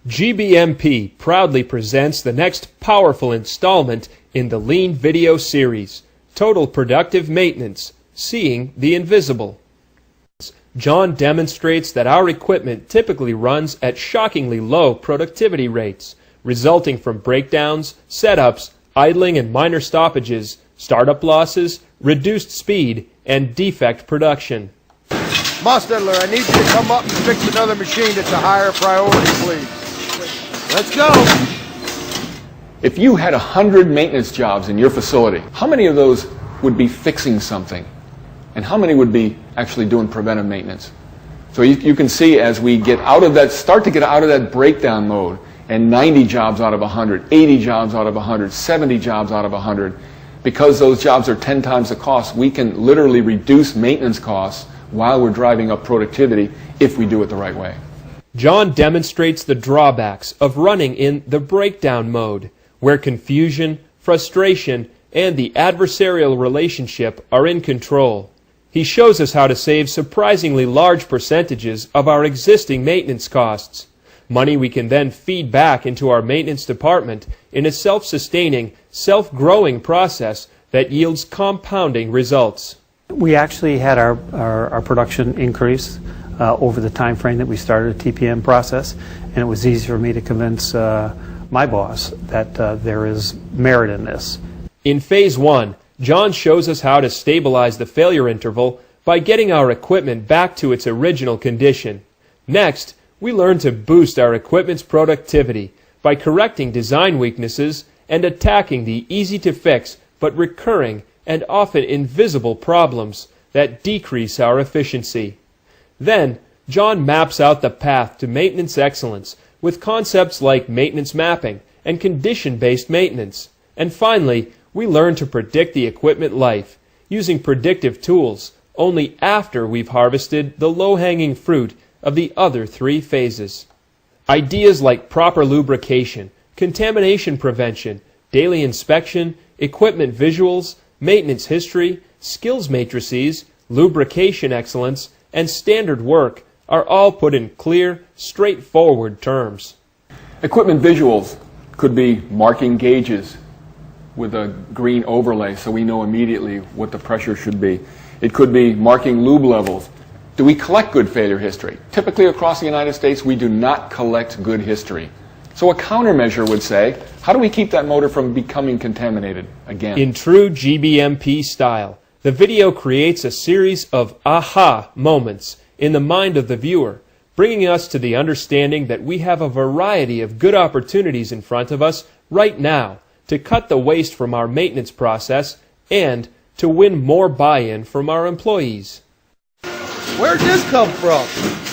GBMP proudly presents the next powerful installment in the Lean video series, Total Productive Maintenance, Seeing the Invisible. John demonstrates that our equipment typically runs at shockingly low productivity rates, resulting from breakdowns, setups, idling and minor stoppages, startup losses, reduced speed, and defect production. Mostedler, I need you to come up and fix another machine that's a higher priority, please. Let's go. If you had 100 maintenance jobs in your facility, how many of those would be fixing something? And how many would be actually doing preventive maintenance? So you can see as we get out of that, start to get out of that breakdown mode, and 90 jobs out of 100, 80 jobs out of 100, 70 jobs out of 100, because those jobs are 10 times the cost, we can literally reduce maintenance costs while we're driving up productivity if we do it the right way. John demonstrates the drawbacks of running in the breakdown mode, where confusion, frustration, and the adversarial relationship are in control. He shows us how to save surprisingly large percentages of our existing maintenance costs, money we can then feed back into our maintenance department in a self-sustaining, self-growing process that yields compounding results. We actually had our production increase over the time frame that we started the TPM process, and it was easy for me to convince my boss that there is merit in this. In Phase 1, John shows us how to stabilize the failure interval by getting our equipment back to its original condition. Next, we learn to boost our equipment's productivity by correcting design weaknesses and attacking the easy-to-fix but recurring and often invisible problems that decrease our efficiency. Then, John maps out the path to maintenance excellence with concepts like maintenance mapping and condition-based maintenance. And finally, we learn to predict the equipment life using predictive tools only after we've harvested the low-hanging fruit of the other three phases. Ideas like proper lubrication, contamination prevention, daily inspection, equipment visuals, maintenance history, skills matrices, lubrication excellence, and standard work are all put in clear, straightforward terms. Equipment visuals could be marking gauges with a green overlay so we know immediately what the pressure should be. It could be marking lube levels. Do we collect good failure history? Typically across the United States, we do not collect good history. So a countermeasure would say, how do we keep that motor from becoming contaminated again? In true GBMP style, the video creates a series of aha moments in the mind of the viewer, bringing us to the understanding that we have a variety of good opportunities in front of us right now to cut the waste from our maintenance process and to win more buy-in from our employees. Where'd this come from?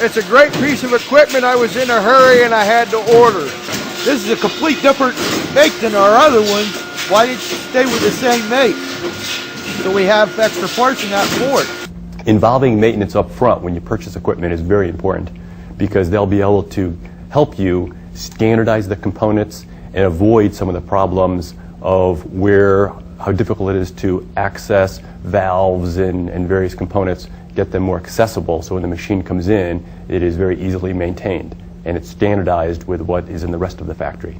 It's a great piece of equipment. I was in a hurry and I had to order. This is a complete different make than our other ones. Why didn't you stay with the same make? So we have extra parts in that for it. Involving maintenance up front when you purchase equipment is very important because they'll be able to help you standardize the components and avoid some of the problems of how difficult it is to access valves and various components, get them more accessible so when the machine comes in, it is very easily maintained and it's standardized with what is in the rest of the factory.